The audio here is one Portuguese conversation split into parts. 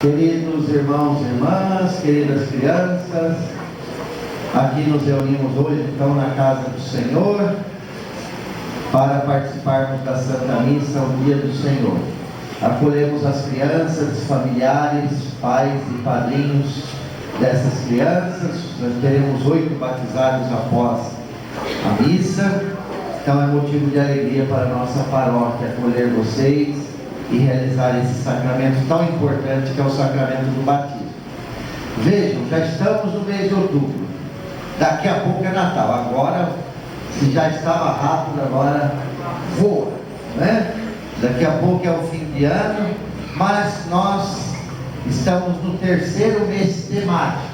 Queridos irmãos e irmãs, queridas crianças, aqui nos reunimos hoje então na casa do Senhor para participarmos da Santa Missa, o dia do Senhor. Acolhemos as crianças, familiares, pais e padrinhos dessas crianças. Nós teremos 8 batizados após a missa, então é motivo de alegria para a nossa paróquia acolher vocês e realizar esse sacramento tão importante que é o sacramento do batismo. Vejam, já estamos no mês de outubro, daqui a pouco é Natal. Agora, se já estava rápido, agora voa, né? Daqui a pouco é o fim de ano, mas nós estamos no 3º mês temático.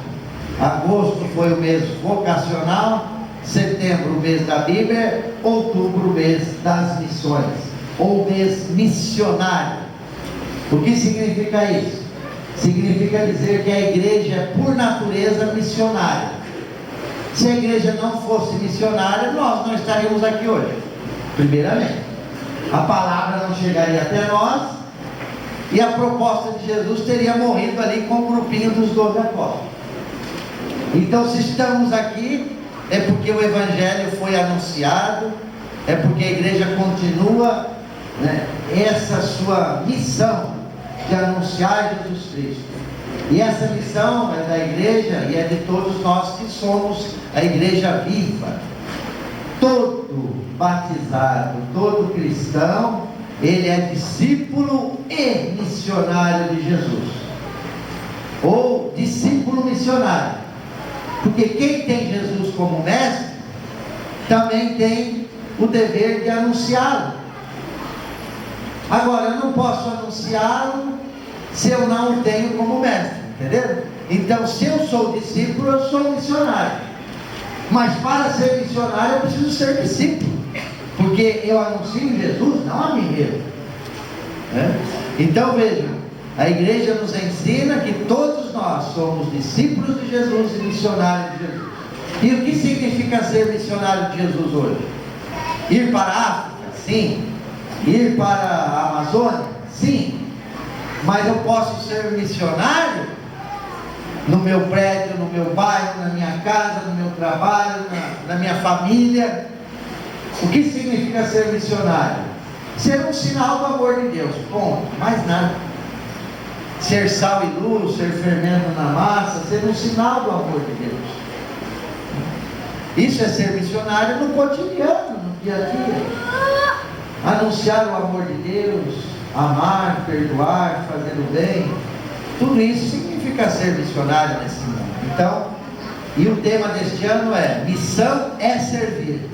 Agosto foi o mês vocacional, setembro o mês da Bíblia, outubro o mês das missões, ou mês missionário. O que significa isso? Significa dizer que a igreja é por natureza missionária. Se a igreja não fosse missionária, nós não estaríamos aqui hoje. Primeiramente, a palavra não chegaria até nós e a proposta de Jesus teria morrido ali com o grupinho dos 12 apóstolos. Então, se estamos aqui, é porque o Evangelho foi anunciado, é porque a igreja continua essa sua missão de anunciar Jesus Cristo. E essa missão é da igreja e é de todos nós que somos a igreja viva. Todo batizado, todo cristão, ele é discípulo e missionário de Jesus, ou discípulo missionário, porque quem tem Jesus como mestre também tem o dever de anunciá-lo. Agora, eu não posso anunciá-lo se eu não o tenho como mestre, entendeu? Então, se eu sou discípulo, eu sou missionário. Mas para ser missionário, eu preciso ser discípulo, porque eu anuncio Jesus, não a mim mesmo, né? Então, vejam, a igreja nos ensina que todos nós somos discípulos de Jesus e missionários de Jesus. E o que significa ser missionário de Jesus hoje? Ir para a África? Sim. Ir para a Amazônia? Sim. Mas eu posso ser missionário no meu prédio, no meu bairro, na minha casa, no meu trabalho, na minha família. O que significa ser missionário? Ser um sinal do amor de Deus, ponto, mais nada. Ser sal e luz, ser fermento na massa, ser um sinal do amor de Deus. Isso é ser missionário no cotidiano, no dia a dia. Anunciar o amor de Deus, amar, perdoar, fazer o bem, tudo isso significa ser missionário nesse mundo. Então, e o tema deste ano é: missão é servir.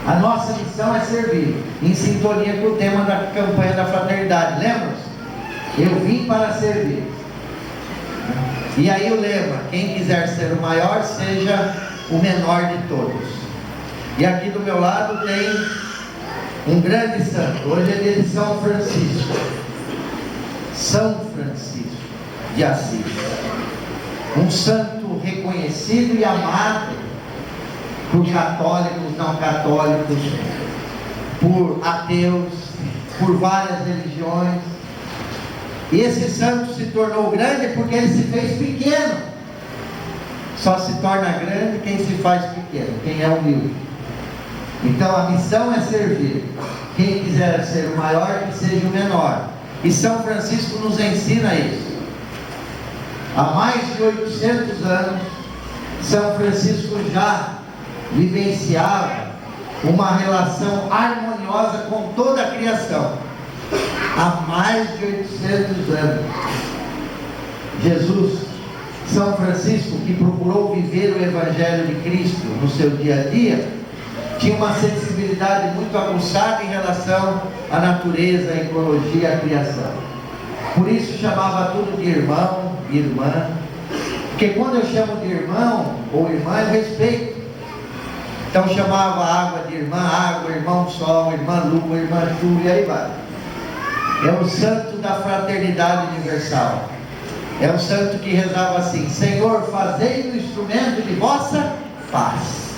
A nossa missão é servir, em sintonia com o tema da campanha da fraternidade, lembram-se? Eu vim para servir. E aí o lema: quem quiser ser o maior, seja o menor de todos. E aqui do meu lado tem um grande santo. Hoje é dia de São Francisco. São Francisco de Assis. Um santo reconhecido e amado por católicos, não católicos, por ateus, por várias religiões. E esse santo se tornou grande porque ele se fez pequeno. Só se torna grande quem se faz pequeno, quem é humilde. Então a missão é servir. Quem quiser ser o maior, que seja o menor. E São Francisco nos ensina isso. Há mais de 800 anos, São Francisco já vivenciava uma relação harmoniosa com toda a criação. Há mais de 800 anos. Jesus, São Francisco, que procurou viver o Evangelho de Cristo no seu dia a dia, tinha uma sensibilidade muito aguçada em relação à natureza, à ecologia, à criação. Por isso chamava tudo de irmão, irmã. Porque quando eu chamo de irmão ou irmã, eu respeito. Então chamava a água de irmã, água, irmão sol, irmã lua, irmã chuva, e aí vai. É o santo da fraternidade universal. É o santo que rezava assim: Senhor, fazei o instrumento de vossa paz.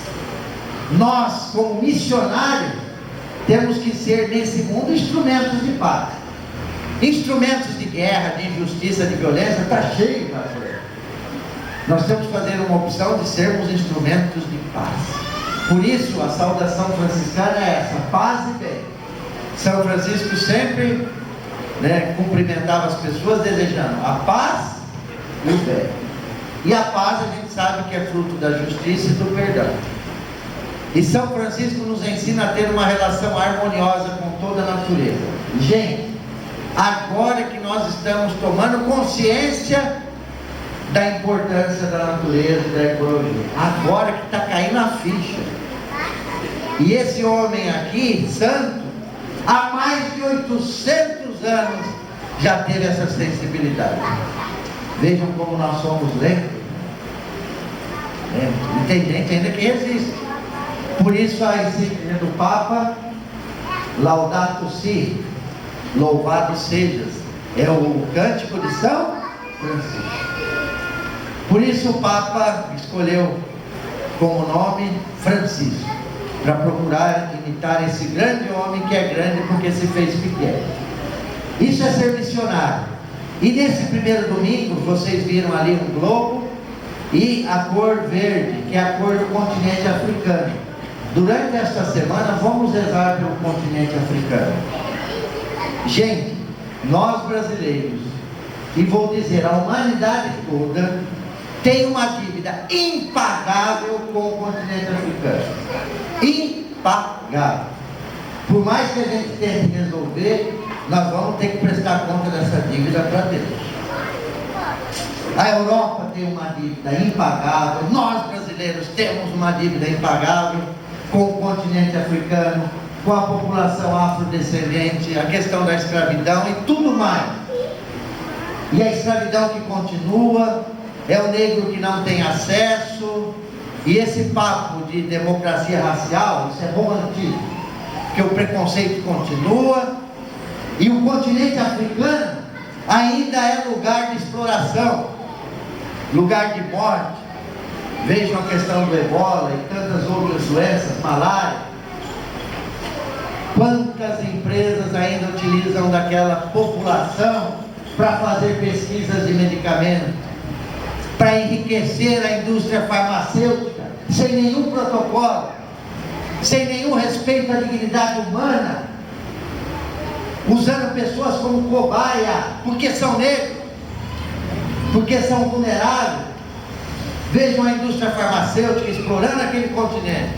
Nós, como missionários, temos que ser nesse mundo instrumentos de paz. Instrumentos de guerra, de injustiça, de violência, está cheio na terra. Nós temos que fazer uma opção de sermos instrumentos de paz. Por isso, a saudação franciscana é essa: paz e bem. São Francisco sempre cumprimentava as pessoas desejando a paz e o bem. E a paz a gente sabe que é fruto da justiça e do perdão. E São Francisco nos ensina a ter uma relação harmoniosa com toda a natureza. Gente, agora que nós estamos tomando consciência da importância da natureza e da ecologia, agora que está caindo a ficha. E esse homem aqui, santo, há mais de 800 anos já teve essa sensibilidade. Vejam como nós somos lentos. E tem gente ainda que resiste. Por isso a encíclica do Papa, Laudato Si, louvado sejas, é o cântico de São Francisco. Por isso o Papa escolheu como nome Francisco, para procurar imitar esse grande homem que é grande porque se fez pequeno. Isso é ser missionário. E nesse primeiro domingo, vocês viram ali um globo e a cor verde, que é a cor do continente africano. Durante esta semana, vamos rezar pelo continente africano. Gente, nós brasileiros, e vou dizer, a humanidade toda, tem uma dívida impagável com o continente africano. Impagável. Por mais que a gente tente resolver, nós vamos ter que prestar conta dessa dívida para Deus. A Europa tem uma dívida impagável, nós brasileiros temos uma dívida impagável com o continente africano, com a população afrodescendente, a questão da escravidão e tudo mais. E a escravidão que continua, é o negro que não tem acesso, e esse papo de democracia racial, isso é romântico, porque o preconceito continua, e o continente africano ainda é lugar de exploração, lugar de morte. Vejam a questão do ebola e tantas outras doenças, malária. Quantas empresas ainda utilizam daquela população para fazer pesquisas de medicamentos, para enriquecer a indústria farmacêutica, sem nenhum protocolo, sem nenhum respeito à dignidade humana, usando pessoas como cobaia, porque são negros, porque são vulneráveis. Vejam a indústria farmacêutica explorando aquele continente,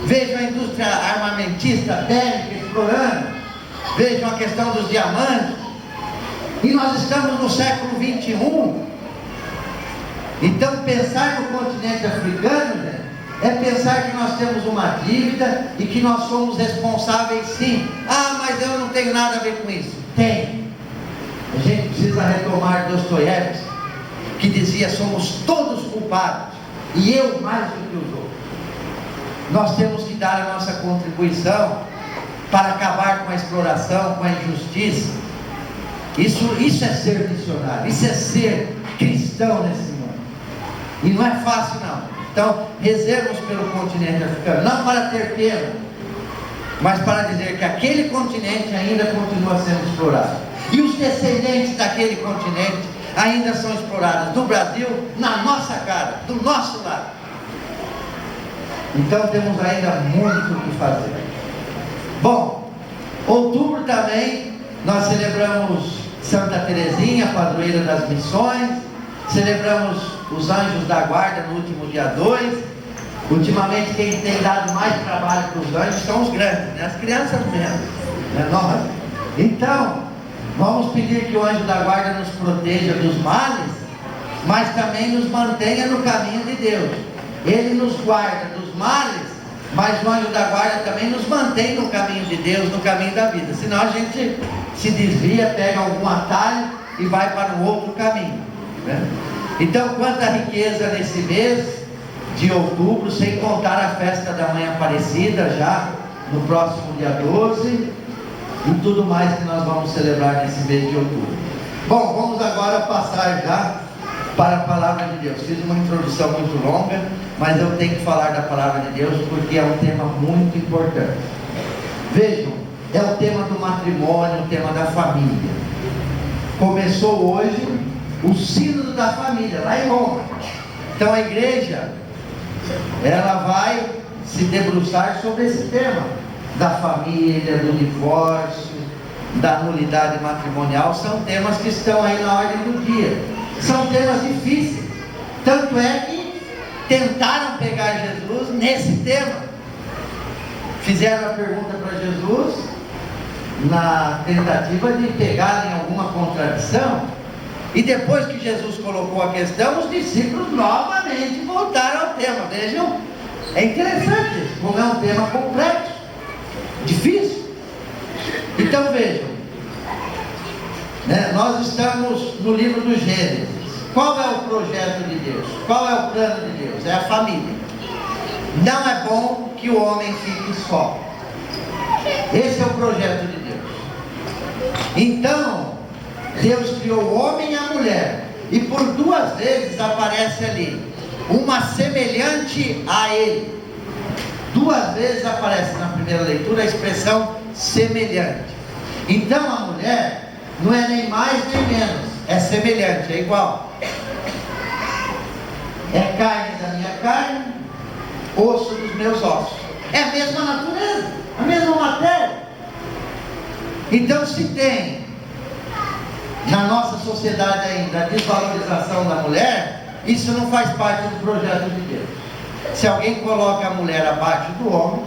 vejam a indústria armamentista, bélica explorando, vejam a questão dos diamantes. E nós estamos no século 21. Então pensar no continente africano, é pensar que nós temos uma dívida e que nós somos responsáveis sim. Ah, mas eu não tenho nada a ver com isso. Tem. A gente precisa retomar Dostoiévski, que dizia: somos todos culpados, e eu mais do que os outros. Nós temos que dar a nossa contribuição para acabar com a exploração, com a injustiça. Isso é ser missionário, isso é ser cristão nesse mundo. E não é fácil não. Então, rezemos pelo continente africano, não para ter pena, mas para dizer que aquele continente ainda continua sendo explorado. E os descendentes daquele continente ainda são explorados no Brasil, na nossa cara, do nosso lado. Então temos ainda muito o que fazer. Bom, outubro também nós celebramos Santa Teresinha, padroeira das missões. Celebramos os anjos da guarda no último dia 2. Ultimamente quem tem dado mais trabalho para os anjos são os grandes, as crianças mesmo, nós. Então, vamos pedir que o anjo da guarda nos proteja dos males, mas também nos mantenha no caminho de Deus. Ele nos guarda dos males, mas o anjo da guarda também nos mantém no caminho de Deus, no caminho da vida. Senão a gente se desvia, pega algum atalho e vai para um outro caminho. Então, quanta riqueza nesse mês de outubro, sem contar a festa da Mãe Aparecida já no próximo dia 12 e tudo mais que nós vamos celebrar nesse mês de outubro. Bom, vamos agora passar já para a palavra de Deus. Fiz uma introdução muito longa, mas eu tenho que falar da palavra de Deus porque é um tema muito importante. Vejam, é o tema do matrimônio, o tema da família. começou hoje o Sínodo da Família, lá em Roma. Então a igreja, ela vai se debruçar sobre esse tema da família, do divórcio, da nulidade matrimonial. São temas que estão aí na ordem do dia. São temas difíceis. Tanto é que tentaram pegar Jesus nesse tema. Fizeram a pergunta para Jesus na tentativa de pegar em alguma contradição. E depois que Jesus colocou a questão, os discípulos novamente voltaram ao tema. Vejam, é interessante, como é um tema complexo, difícil. Então vejam, nós estamos no livro do Gênesis. Qual é o projeto de Deus? Qual é o plano de Deus? É a família. Não é bom que o homem fique só. Esse é o projeto de Deus. Então, Deus criou o homem e a mulher, e por 2 vezes aparece ali uma semelhante a ele. 2 vezes aparece na primeira leitura a expressão semelhante. Então a mulher não é nem mais nem menos, é semelhante, é igual. É carne da minha carne, osso dos meus ossos. É a mesma natureza, a mesma matéria. Então, se tem na nossa sociedade ainda a desvalorização da mulher, isso não faz parte do projeto de Deus. Se alguém coloca a mulher abaixo do homem,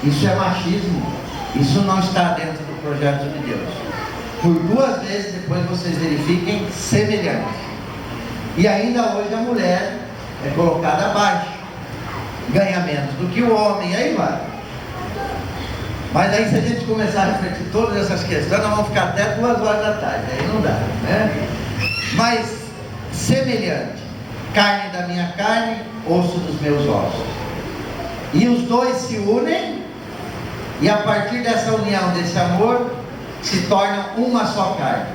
isso é machismo. Isso não está dentro do projeto de Deus. Por 2 vezes, depois vocês verifiquem, semelhante. E ainda hoje a mulher é colocada abaixo, ganha menos do que o homem, aí vai. Mas aí, se a gente começar a refletir todas essas questões, nós vamos ficar até 2 horas da tarde, aí não dá, né? Mas semelhante, carne da minha carne, osso dos meus ossos. E os dois se unem, e a partir dessa união, desse amor, se tornam uma só carne.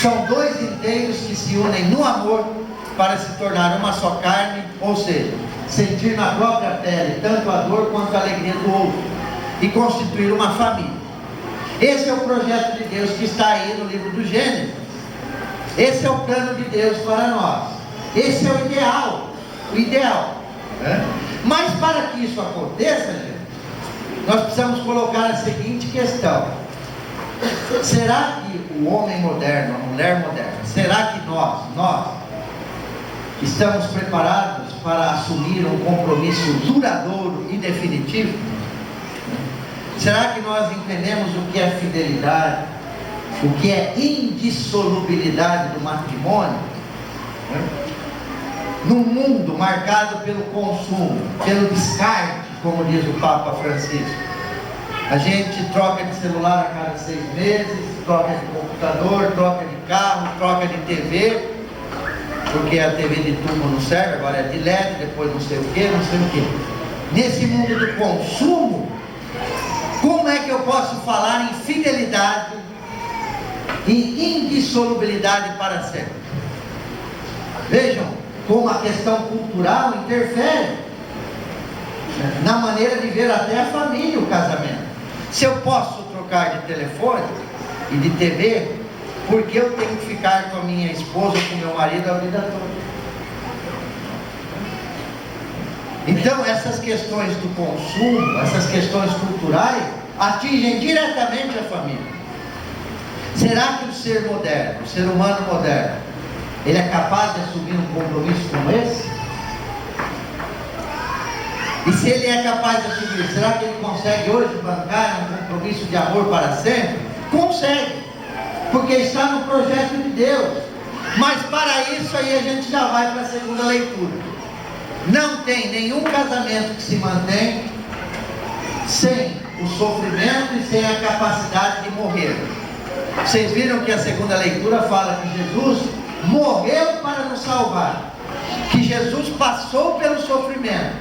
São 2 inteiros que se unem no amor para se tornar uma só carne, ou seja, sentir na própria pele tanto a dor quanto a alegria do outro, e constituir uma família. Esse é o projeto de Deus que está aí no livro do Gênesis. Esse é o plano de Deus para nós. Esse é o ideal. O ideal. Mas para que isso aconteça, gente, nós precisamos colocar a seguinte questão: será que o homem moderno, a mulher moderna, será que nós estamos preparados para assumir um compromisso duradouro e definitivo? Será que nós entendemos o que é fidelidade, o que é indissolubilidade do matrimônio? Num mundo marcado pelo consumo, pelo descarte, como diz o Papa Francisco, a gente troca de celular a cada 6 meses, troca de computador, troca de carro, troca de TV, porque a TV de tubo não serve, agora é de LED, depois não sei o que. Nesse mundo do consumo, como é que eu posso falar em fidelidade, em indissolubilidade para sempre? Vejam como a questão cultural interfere na maneira de ver até a família, o casamento. Se eu posso trocar de telefone e de TV, porque eu tenho que ficar com a minha esposa, com o meu marido a vida toda? Então essas questões do consumo, essas questões culturais, atingem diretamente a família. Será que o ser moderno, o ser humano moderno, ele é capaz de assumir um compromisso como esse? E se ele é capaz de assumir, será que ele consegue hoje bancar um compromisso de amor para sempre? Consegue, porque está no projeto de Deus. Mas para isso aí a gente já vai para a segunda leitura. Não tem nenhum casamento que se mantém sem o sofrimento e sem a capacidade de morrer. Vocês viram que a segunda leitura fala que Jesus morreu para nos salvar, que Jesus passou pelo sofrimento.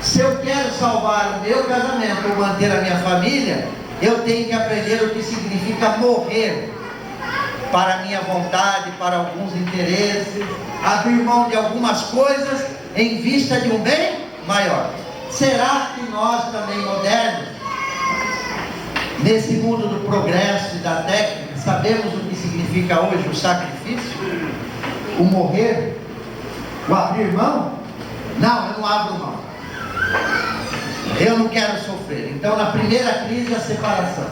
Se eu quero salvar o meu casamento ou manter a minha família, eu tenho que aprender o que significa morrer para a minha vontade, para alguns interesses, abrir mão de algumas coisas em vista de um bem maior. Será que nós também modernos, nesse mundo do progresso e da técnica, sabemos o que significa significa hoje o sacrifício, o morrer, o abrir mão? Não, eu não abro mão. Eu não quero sofrer. Então, na primeira crise, a separação.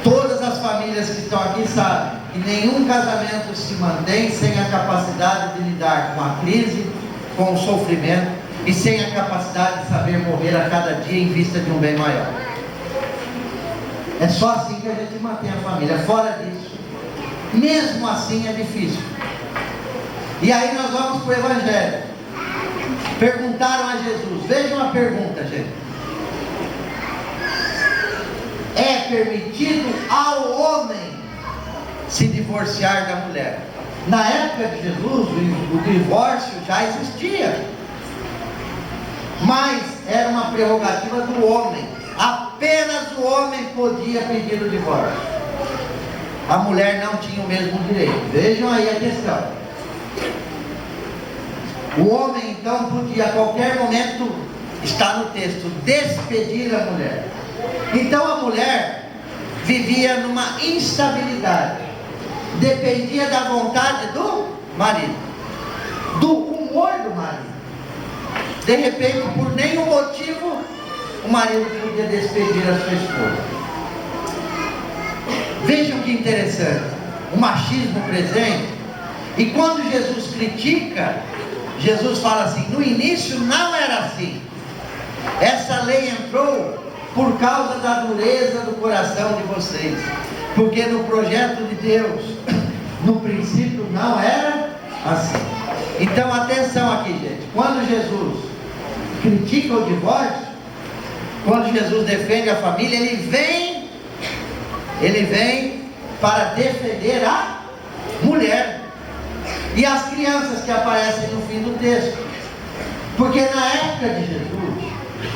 Todas as famílias que estão aqui sabem que nenhum casamento se mantém sem a capacidade de lidar com a crise, com o sofrimento e sem a capacidade de saber morrer a cada dia em vista de um bem maior. É só assim que a gente mantém a família. Fora disso, mesmo assim é difícil. E aí nós vamos para o Evangelho. Perguntaram a Jesus, vejam a pergunta, gente. É permitido ao homem se divorciar da mulher? Na época de Jesus, o divórcio já existia, mas era uma prerrogativa do homem. Apenas o homem podia pedir o divórcio. A mulher não tinha o mesmo direito. Vejam aí a questão. O homem então podia a qualquer momento, está no texto, despedir a mulher. Então a mulher vivia numa instabilidade, dependia da vontade do marido, do humor do marido. De repente, por nenhum motivo, o marido podia despedir a sua esposa. Vejam que interessante, o machismo presente. E quando Jesus critica, Jesus fala assim, no início não era assim. Essa lei entrou por causa da dureza do coração de vocês. Porque no projeto de Deus, no princípio não era assim. Então atenção aqui, gente. Quando Jesus critica o divórcio, quando Jesus defende a família, ele vem para defender a mulher. E as crianças que aparecem no fim do texto. Porque na época de Jesus,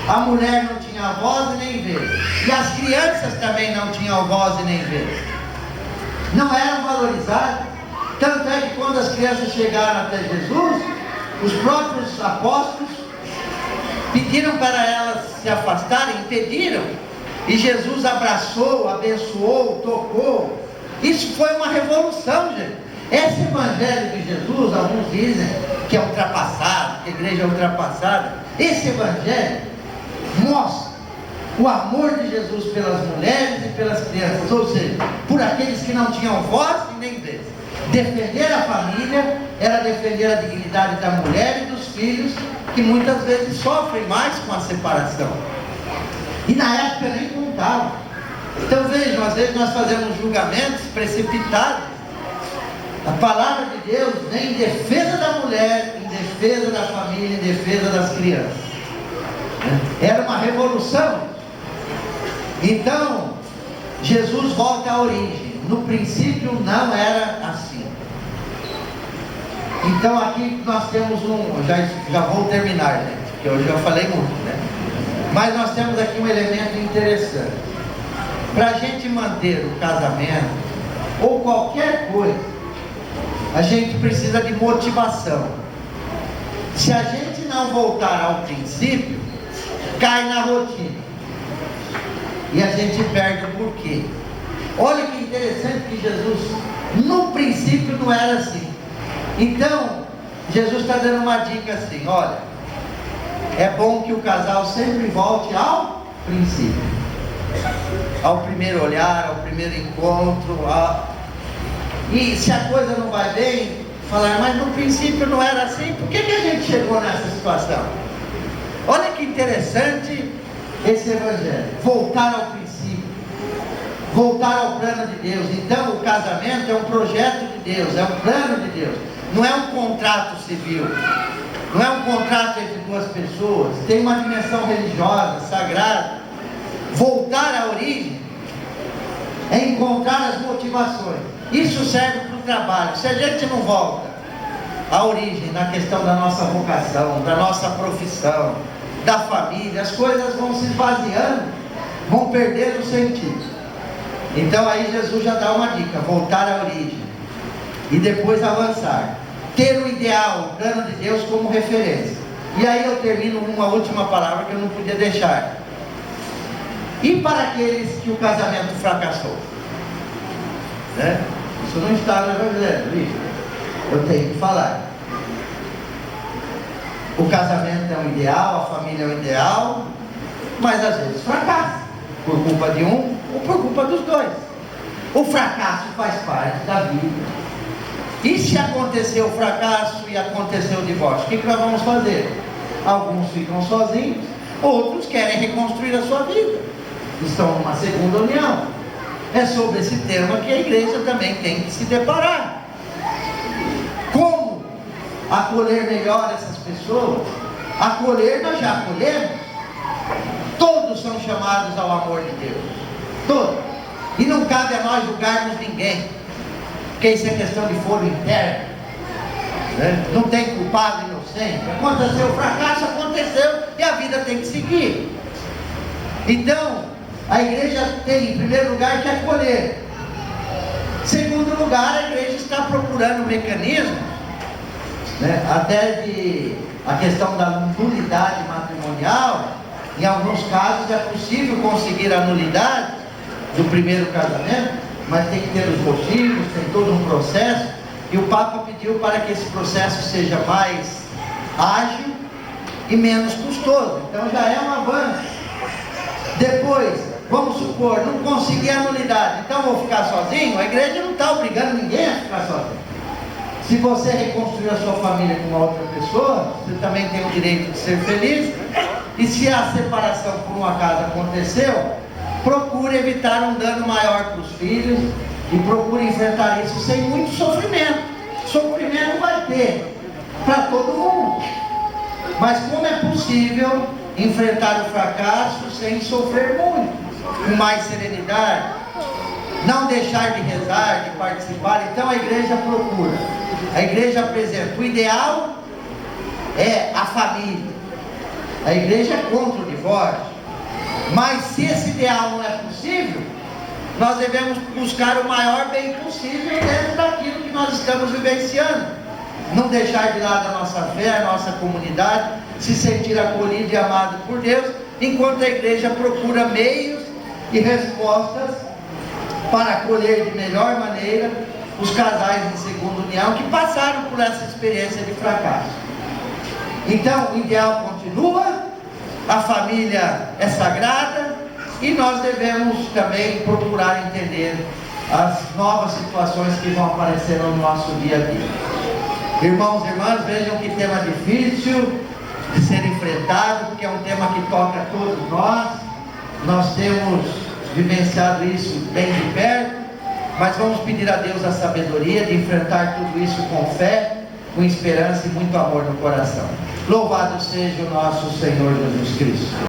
a mulher não tinha voz e nem vez. E as crianças também não tinham voz e nem vez. Não eram valorizadas. Tanto é que quando as crianças chegaram até Jesus, os próprios apóstolos pediram para elas se afastarem, impediram. E Jesus abraçou, abençoou, tocou. Isso foi uma revolução, gente. Esse evangelho de Jesus, alguns dizem que é ultrapassado, que a igreja é ultrapassada. Esse evangelho mostra o amor de Jesus pelas mulheres e pelas crianças, ou seja, por aqueles que não tinham voz e nem vez. Defender a família era defender a dignidade da mulher e dos filhos, que muitas vezes sofrem mais com a separação. E na época nem contavam. Então vejam, às vezes nós fazemos julgamentos precipitados. A palavra de Deus vem em defesa da mulher, em defesa da família, em defesa das crianças. Era uma revolução. Então, Jesus volta à origem. No princípio não era assim. Então aqui nós temos já vou terminar, né? Porque eu já falei muito, né? Mas nós temos aqui um elemento interessante. Para a gente manter o casamento, ou qualquer coisa, a gente precisa de motivação. Se a gente não voltar ao princípio, cai na rotina. E a gente perde o porquê. Olha que interessante que Jesus, no princípio não era assim. Então, Jesus está dando uma dica assim, olha, é bom que o casal sempre volte ao princípio. Ao primeiro olhar, ao primeiro encontro, e se a coisa não vai bem, falar, mas no princípio não era assim, por que a gente chegou nessa situação? Olha que interessante esse evangelho. Voltar ao princípio, voltar ao plano de Deus. Então o casamento é um projeto de Deus, é um plano de Deus. Não é um contrato civil, não é um contrato entre duas pessoas, tem uma dimensão religiosa, sagrada. Voltar à origem é encontrar as motivações. Isso serve para o trabalho. Se a gente não volta à origem, na questão da nossa vocação, da nossa profissão, da família, as coisas vão se esvaziando, vão perdendo o sentido. Então aí Jesus já dá uma dica, voltar à origem e depois avançar, ter o ideal, o plano de Deus como referência. E aí eu termino com uma última palavra que eu não podia deixar. E para aqueles que o casamento fracassou? né? Isso não está no Evangelho, eu tenho que falar. O casamento é um ideal, a família é um ideal, mas às vezes fracassa, por culpa de um ou por culpa dos dois. O fracasso faz parte da vida. E se acontecer o fracasso e acontecer o divórcio, o que nós vamos fazer? Alguns ficam sozinhos, outros querem reconstruir a sua vida, estão numa segunda união. É sobre esse tema que a igreja também tem que se deparar. Como acolher melhor essas pessoas? Acolher, nós já acolhemos. Todos são chamados ao amor de Deus, todos. E não cabe a nós julgarmos ninguém, porque isso é questão de foro interno, né? Não tem culpado inocente. Aconteceu o fracasso, aconteceu, e a vida tem que seguir. Então, a igreja tem, em primeiro lugar, que acolher. Segundo lugar, a igreja está procurando mecanismos, né? Até a questão da nulidade matrimonial. Em alguns casos é possível conseguir a nulidade do primeiro casamento, mas tem que ter os motivos, tem todo um processo, e o Papa pediu para que esse processo seja mais ágil e menos custoso. Então já é um avanço. Depois, vamos supor, não consegui a nulidade, então vou ficar sozinho. A igreja não está obrigando ninguém a ficar sozinho. Se você reconstruir a sua família com uma outra pessoa, você também tem o direito de ser feliz. E se a separação por um acaso aconteceu, procure evitar um dano maior para os filhos e procure enfrentar isso sem muito sofrimento. Sofrimento vai ter para todo mundo, mas como é possível enfrentar o fracasso sem sofrer muito, com mais serenidade, não deixar de rezar, de participar? Então a igreja procura, a igreja apresenta, o ideal é a família, a igreja é contra o divórcio, mas se esse ideal não é possível, nós devemos buscar o maior bem possível dentro daquilo que nós estamos vivenciando. Não deixar de lado a nossa fé, a nossa comunidade, se sentir acolhido e amado por Deus, enquanto a igreja procura meios e respostas para acolher de melhor maneira os casais em segunda união que passaram por essa experiência de fracasso. Então, o ideal continua, a família é sagrada, e nós devemos também procurar entender as novas situações que vão aparecer no nosso dia a dia. Irmãos e irmãs, vejam que tema difícil de ser enfrentado, porque é um tema que toca a todos nós. Nós temos vivenciado isso bem de perto, mas vamos pedir a Deus a sabedoria de enfrentar tudo isso com fé, com esperança e muito amor no coração. Louvado seja o nosso Senhor Jesus Cristo.